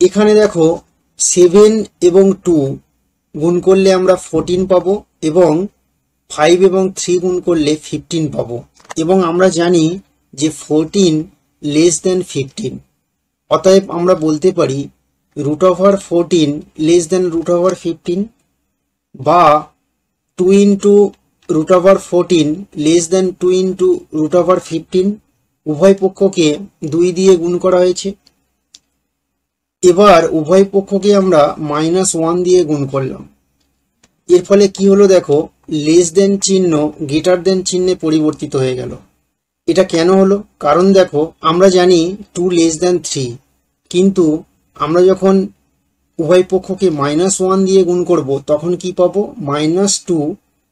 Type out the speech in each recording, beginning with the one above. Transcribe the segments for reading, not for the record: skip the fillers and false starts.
এখানে দেখো 7 এবং 2 গুণ করলে আমরা 14 পাবো এবং 5 এবং 3 গুণ করলে 15 পাবো এবং আমরা জানি যে 14 লেস দেন 15। অতএব আমরা বলতে পারি √14 লেস দেন √15 বা 2 ইন্টু √14 লেস দেন 2 ইন্টু √15। উভয় পক্ষকে 2 দিয়ে গুণ করা হয়েছে। এবার উভয় পক্ষকে আমরা -1 দিয়ে গুণ করলাম। এর ফলে কি হলো দেখো, লেস দেন চিহ্ন গ্রেটার দেন চিহ্নে পরিবর্তিত হয়ে গেল। এটা কেন হলো? কারণ দেখো আমরা জানি 2 লেস দেন 3, কিন্তু আমরা যখন উভয় পক্ষকে -1 দিয়ে গুণ করব তখন কি পাবো? -2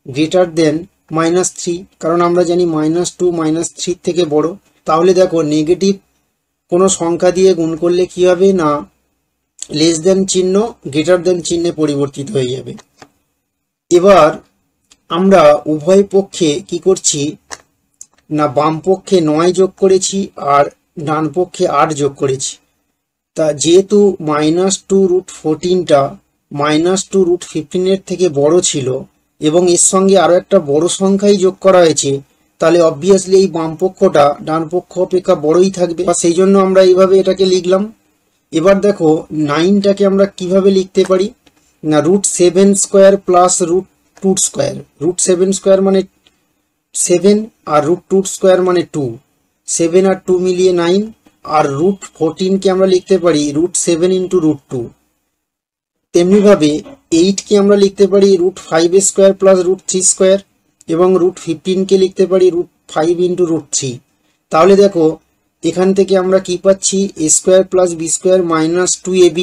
গ্রেটার দেন -3, কারণ আমরা জানি -2 -3 থেকে বড়। তাহলে দেখো নেগেটিভ কোনো সংখ্যা দিয়ে গুণ করলে কি হবে না, লেস দেন চিহ্ন গ্রেটার দেন চিহ্নে পরিবর্তিত হয়ে যাবে। এবার আমরা উভয় পক্ষে কি করছি না, বাম পক্ষে 9 যোগ করেছি আর ডান পক্ষে 8 যোগ করেছি। তা যেহেতু -2√14টা -2√15 থেকে বড় ছিল এবং এর সঙ্গে আরো একটা বড় সংখ্যাই যোগ করা হয়েছে, তাহলে অবভিয়াসলি এই বাম পক্ষটা ডান পক্ষ অপেক্ষা বড়ই থাকবে, বা সেই জন্য আমরা এইভাবে এটাকে লিখলাম। এবার দেখো 9টাকে আমরা কিভাবে লিখতে পারি না, √7 স্কোয়ার প্লাস √2 স্কোয়ার। √7 স্কোয়ার মানে 7 আর √2 স্কোয়ার মানে 2, 7 আর 2 মিলিয়ে 9, আর √14কে আমরা লিখতে পারি √7 ইন্টু √2। তেমনিভাবে 8কে আমরা লিখতে পারি √5 স্কোয়ার প্লাস √3 স্কোয়ার এবং √15কে লিখতে পারি √5 ইন্টু √3। তাহলে দেখো এখান থেকে আমরা কি পাচ্ছি, a square plus b square minus 2ab।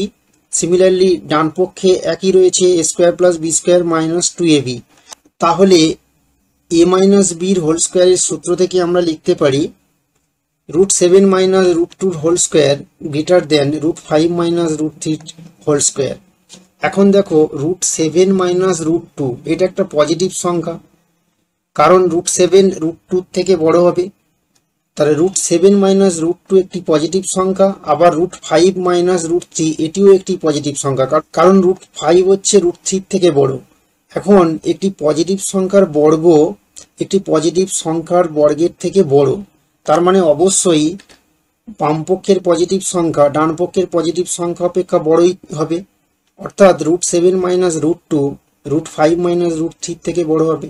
Similarly ডান পক্ষে একই রয়েছে, a square plus b square minus 2ab। তাহলে a মাইনাস বির হোল স্কোয়ারের সূত্র থেকে আমরা লিখতে পারি √7 minus √2 whole square greater than √5 minus √3 whole square. এখন দেখো √7 মাইনাস √2 এটা একটা পজিটিভ সংখ্যা, কারণ √7 √2 থেকে বড় হবে। তাহলে √7 মাইনাস √2 একটি পজিটিভ সংখ্যা, আবার √5 মাইনাস √3 এটিও একটি পজিটিভ সংখ্যা, কারণ √5 হচ্ছে √3 থেকে বড়। এখন একটি পজিটিভ সংখ্যার বর্গ একটি পজিটিভ সংখ্যার বর্গের থেকে বড়, তার মানে অবশ্যই বাম পক্ষের পজিটিভ সংখ্যা ডান পক্ষের পজিটিভ সংখ্যা অপেক্ষা বড়ই হবে, অর্থাৎ √7 মাইনাস √2 √5 মাইনাস √3 থেকে বড় হবে।